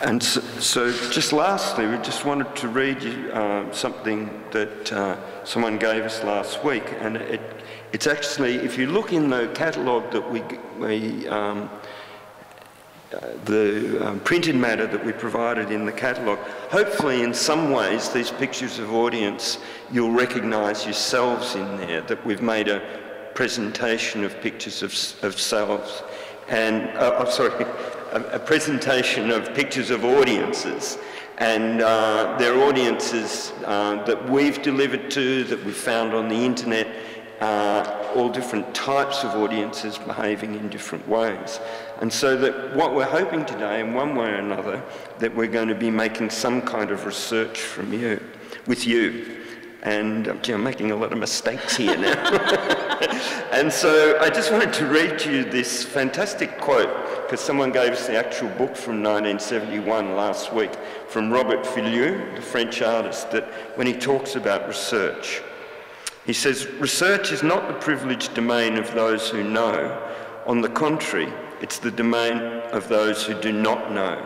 And so just lastly, we just wanted to read you something that someone gave us last week, and it's actually, if you look in the catalogue that the printed matter that we provided in the catalogue, hopefully in some ways these pictures of audience, you'll recognise yourselves in there, that we've made a presentation of pictures of selves, and, a presentation of pictures of audiences, and they're audiences that we've delivered to, that we've found on the internet, all different types of audiences behaving in different ways. And so that what we're hoping today, in one way or another, that we're going to be making some kind of research with you. And I'm making a lot of mistakes here now. And so I just wanted to read to you this fantastic quote, because someone gave us the actual book from 1971 last week, from Robert Filliou, the French artist, that when he talks about research, he says, "Research is not the privileged domain of those who know. On the contrary, it's the domain of those who do not know.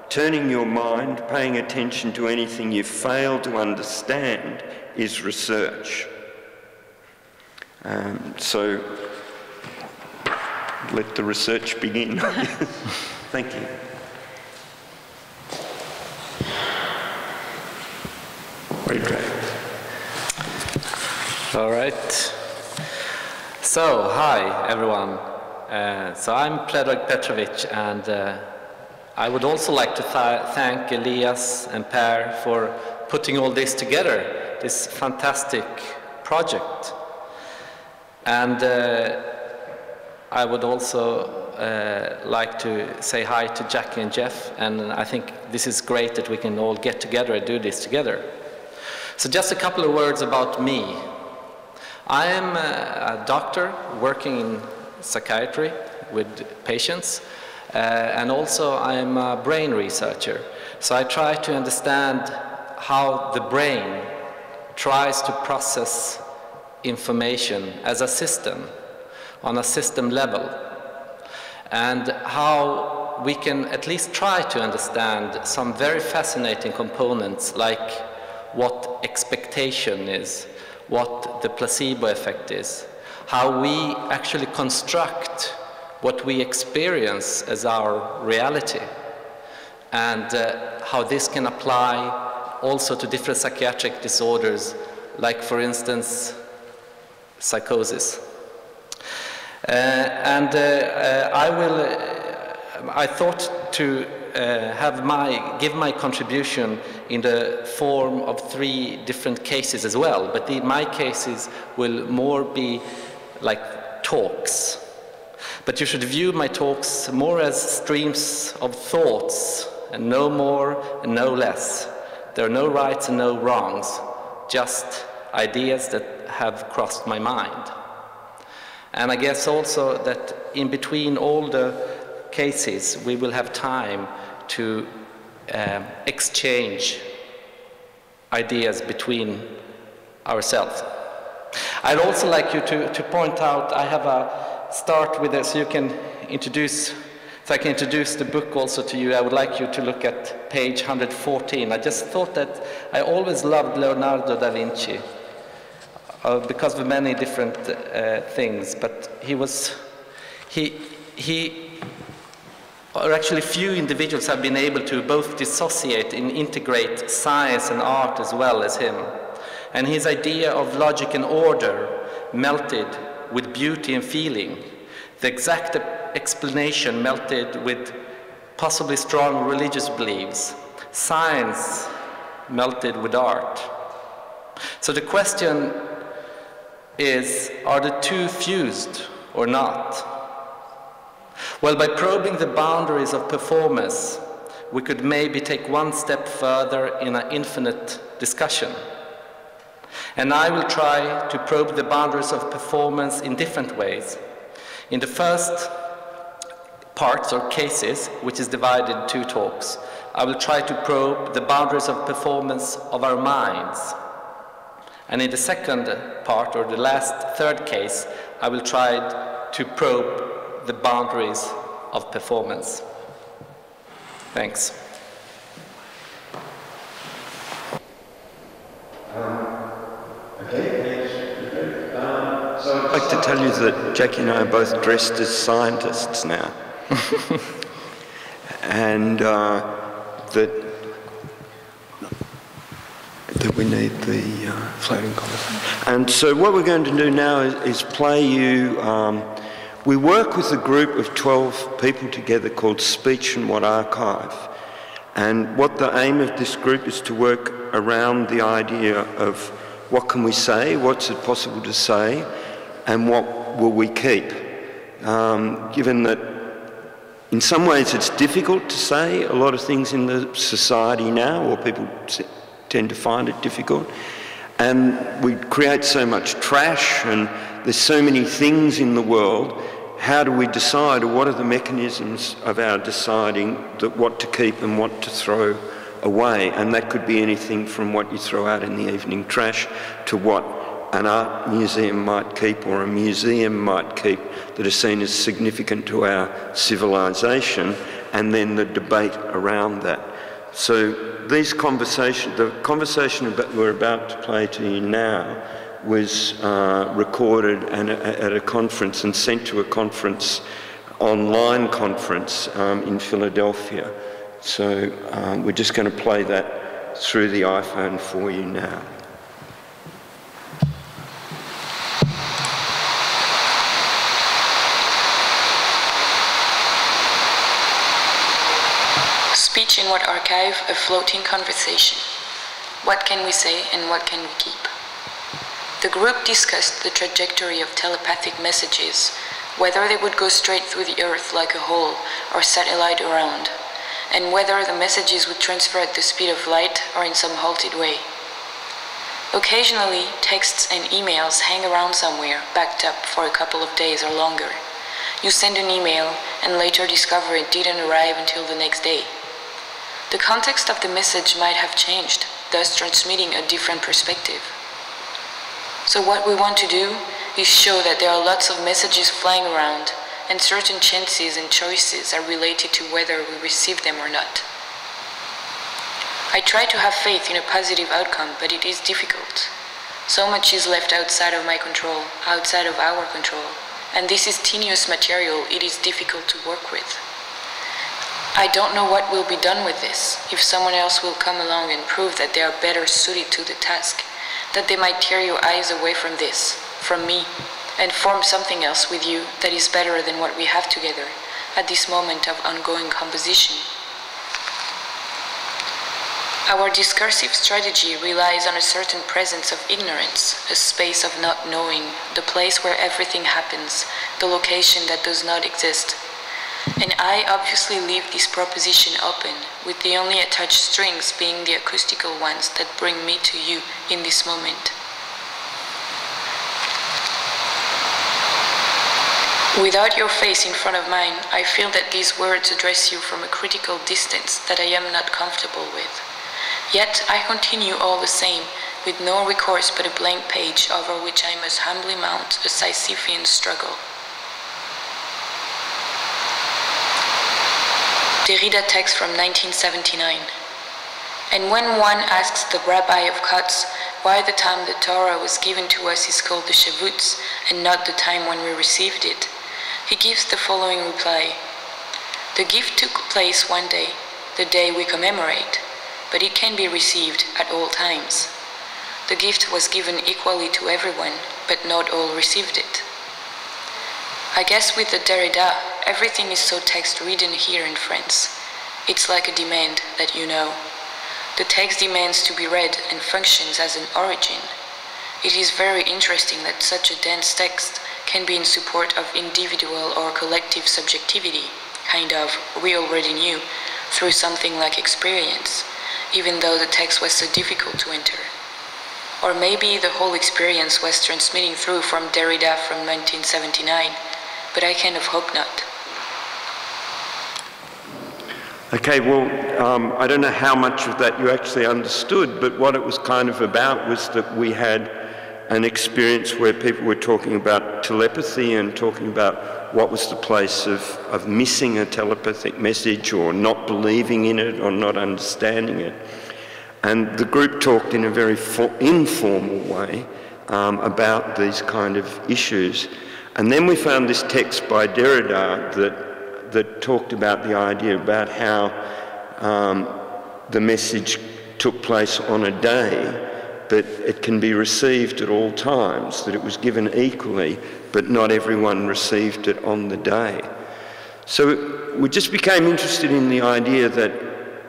Turning your mind, paying attention to anything you fail to understand is research." So let the research begin. Thank you. Predrag. All right. So, hi everyone. So I'm Predrag Petrovic, and I would also like to thank Elias and Per for putting all this together, this fantastic project. And I would also like to say hi to Jackie and Jeff, and I think this is great that we can all get together and do this together. So just a couple of words about me. I am a doctor working in psychiatry with patients, and also I am a brain researcher. So I try to understand how the brain tries to process information as a system, on a system level, and how we can at least try to understand some very fascinating components, like what expectation is, what the placebo effect is, how we actually construct what we experience as our reality, and how this can apply also to different psychiatric disorders, like, for instance, psychosis. I thought to give my contribution in the form of 3 different cases as well, but my cases will more be like talks. But you should view my talks more as streams of thoughts, and no more and no less. There are no rights and no wrongs, just ideas that have crossed my mind. And I guess also that in between all the cases, we will have time to exchange ideas between ourselves. I'd also like you to point out, I have a start with this, so you can introduce, so I can introduce the book also to you. I would like you to look at page 114. I just thought that I always loved Leonardo da Vinci because of many different things, but or actually few individuals have been able to both dissociate and integrate science and art as well as him. And his idea of logic and order melted with beauty and feeling. The exact explanation melted with possibly strong religious beliefs. Science melted with art. So the question is, are the two fused or not? Well, by probing the boundaries of performance, we could maybe take one step further in an infinite discussion. And I will try to probe the boundaries of performance in different ways. In the first parts or cases, which is divided in 2 talks, I will try to probe the boundaries of performance of our minds. And in the second part, or the last third case, I will try to probe the boundaries of performance. Thanks. So I'd like to tell you that Jackie and I are both dressed as scientists now. And that we need the floating conversation. And so what we're going to do now is play you, we work with a group of 12 people together called Speech and What Archive. And what the aim of this group is to work around the idea of what can we say, what's it possible to say, and what will we keep. Given that in some ways it's difficult to say a lot of things in the society now, or people tend to find it difficult, and we create so much trash and there's so many things in the world. How do we decide, or what are the mechanisms of our deciding that what to keep and what to throw away? And that could be anything from what you throw out in the evening trash to what an art museum might keep or a museum might keep that are seen as significant to our civilization, and then the debate around that. So these conversations, the conversation that we're about to play to you now was recorded at a conference and sent to a conference, online conference in Philadelphia. So we're just going to play that through the iPhone for you now. Speech in What Archive, a floating conversation. What can we say and what can we keep? The group discussed the trajectory of telepathic messages, whether they would go straight through the earth like a hole or satellite around, and whether the messages would transfer at the speed of light or in some halted way. Occasionally, texts and emails hang around somewhere, backed up for a couple of days or longer. You send an email and later discover it didn't arrive until the next day. The context of the message might have changed, thus transmitting a different perspective. So what we want to do is show that there are lots of messages flying around, and certain chances and choices are related to whether we receive them or not. I try to have faith in a positive outcome, but it is difficult. So much is left outside of my control, outside of our control, and this is tenuous material it is difficult to work with. I don't know what will be done with this, if someone else will come along and prove that they are better suited to the task, that they might tear your eyes away from this, from me, and form something else with you that is better than what we have together at this moment of ongoing composition. Our discursive strategy relies on a certain presence of ignorance, a space of not knowing, the place where everything happens, the location that does not exist. And I obviously leave this proposition open, with the only attached strings being the acoustical ones that bring me to you in this moment. Without your face in front of mine, I feel that these words address you from a critical distance that I am not comfortable with. Yet I continue all the same, with no recourse but a blank page over which I must humbly mount a Sisyphean struggle. Derrida text from 1979. And when one asks the rabbi of Kotz why the time the Torah was given to us is called the Shavutz and not the time when we received it, he gives the following reply. The gift took place one day, the day we commemorate, but it can be received at all times. The gift was given equally to everyone, but not all received it. I guess with the Derrida, everything is so text-ridden here in France. It's like a demand that you know. The text demands to be read and functions as an origin. It is very interesting that such a dense text can be in support of individual or collective subjectivity, kind of, we already knew, through something like experience, even though the text was so difficult to enter. Or maybe the whole experience was transmitting through from Derrida from 1979, but I kind of hope not. Okay, well, I don't know how much of that you actually understood, but what it was kind of about was that we had an experience where people were talking about telepathy and talking about what was the place of missing a telepathic message or not believing in it or not understanding it. And the group talked in a very informal way about these kind of issues. And then we found this text by Derrida that talked about the idea about how the message took place on a day, but it can be received at all times, that it was given equally, but not everyone received it on the day. So we just became interested in the idea that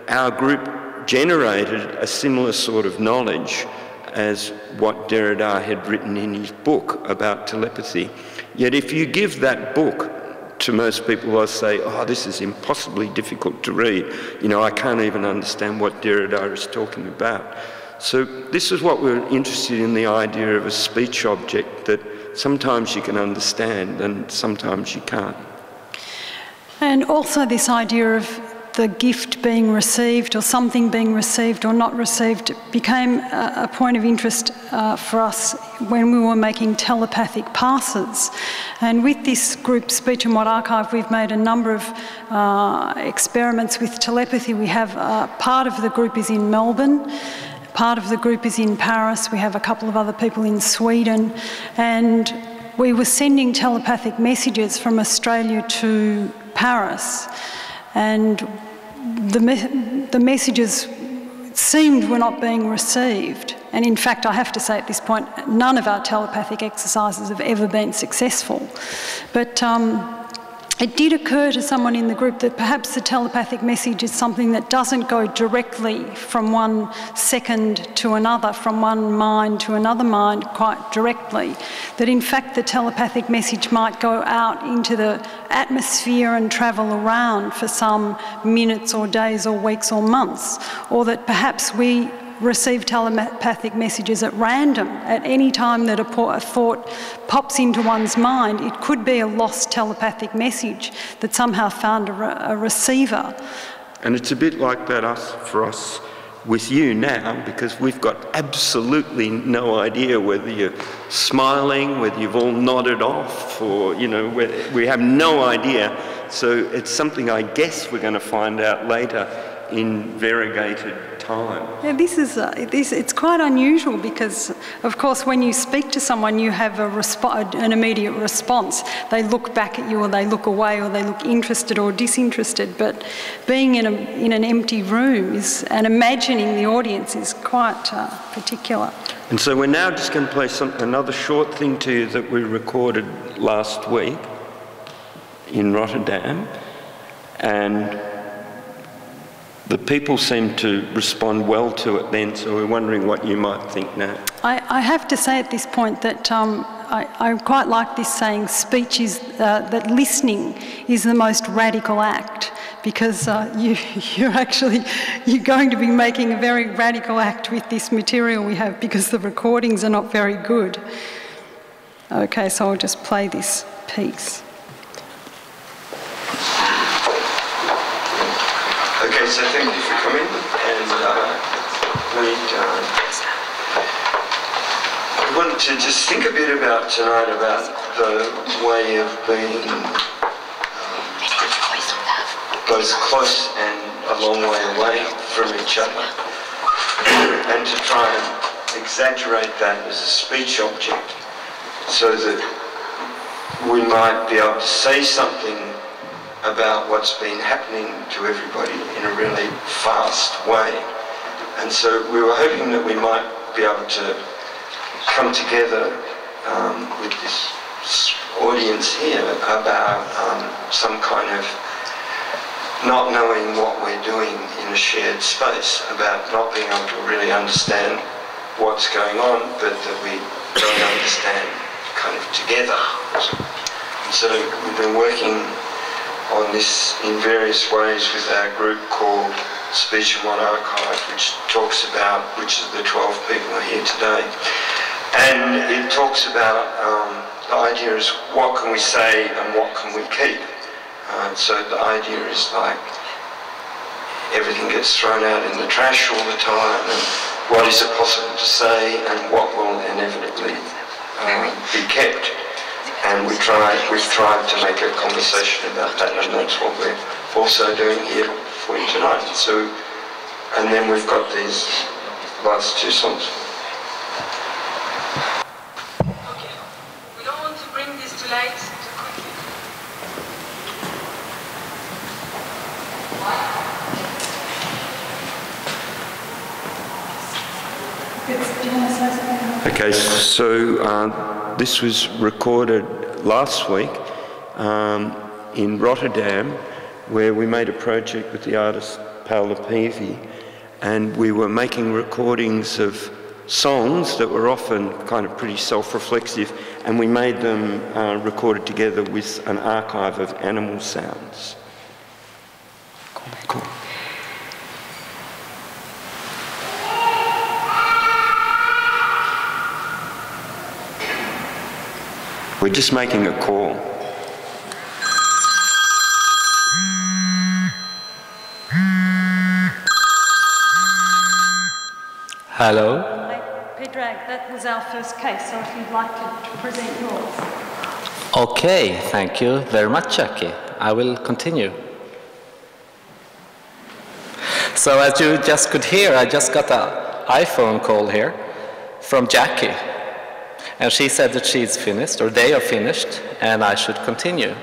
our group generated a similar sort of knowledge as what Derrida had written in his book about telepathy. Yet if you give that book to most people, they'll say, oh, this is impossibly difficult to read. You know, I can't even understand what Derrida is talking about. So this is what we're interested in, the idea of a speech object that sometimes you can understand and sometimes you can't. And also this idea of the gift being received or something being received or not received became a point of interest for us when we were making telepathic passes. And with this group, Speech and What Archive, we've made a number of experiments with telepathy. We have part of the group is in Melbourne, part of the group is in Paris, we have a couple of other people in Sweden, and we were sending telepathic messages from Australia to Paris, and the messages seemed were not being received. And in fact, I have to say at this point, none of our telepathic exercises have ever been successful. But it did occur to someone in the group that perhaps the telepathic message is something that doesn't go directly from one second to another, from one mind to another mind quite directly. That in fact the telepathic message might go out into the atmosphere and travel around for some minutes or days or weeks or months. Or that perhaps we receive telepathic messages at random. At any time that a thought pops into one's mind, it could be a lost telepathic message that somehow found a receiver. And it's a bit like that for us with you now, because we've got absolutely no idea whether you're smiling, whether you've all nodded off, or, you know, we have no idea. So it's something I guess we're going to find out later in variegated time. Yeah, it's quite unusual because, of course, when you speak to someone, you have an immediate response. They look back at you, or they look away, or they look interested or disinterested. But being in an empty room and imagining the audience is quite particular. And so we're now just going to play another short thing to you that we recorded last week in Rotterdam, and the people seem to respond well to it then, so we're wondering what you might think now. I have to say at this point that I quite like this saying, speech is, that listening is the most radical act, because you're going to be making a very radical act with this material we have, because the recordings are not very good. Okay, so I'll just play this piece. Okay, so thank you for coming, and we wanted to just think a bit about tonight about the way of being both close and a long way away from each other, and to try and exaggerate that as a speech object so that we might be able to say something about what's been happening to everybody in a really fast way. And so we were hoping that we might be able to come together with this audience here about some kind of not knowing what we're doing in a shared space, about not being able to really understand what's going on, but that we don't understand kind of together. And so we've been working on this in various ways with our group called Speech and What Archive, which talks about, which of the 12 people are here today. And it talks about, the idea is what can we say and what can we keep. So the idea is like everything gets thrown out in the trash all the time, and what is it possible to say and what will inevitably be kept. And we've tried to make a conversation about that, and that's what we're also doing here for you tonight. So, and then we've got these last two songs. Okay. We don't want to bring this to light too quickly. Okay, so this was recorded last week in Rotterdam, where we made a project with the artist Paula Peavy, and we were making recordings of songs that were often kind of pretty self-reflexive, and we made them recorded together with an archive of animal sounds. Cool. We're just making a call. Hello? Predrag, that was our first case, so if you'd like to present yours. Okay, thank you very much, Jackie. I will continue. So as you just could hear, I just got an iPhone call here from Jackie. And she said that she's finished, or they are finished, and I should continue.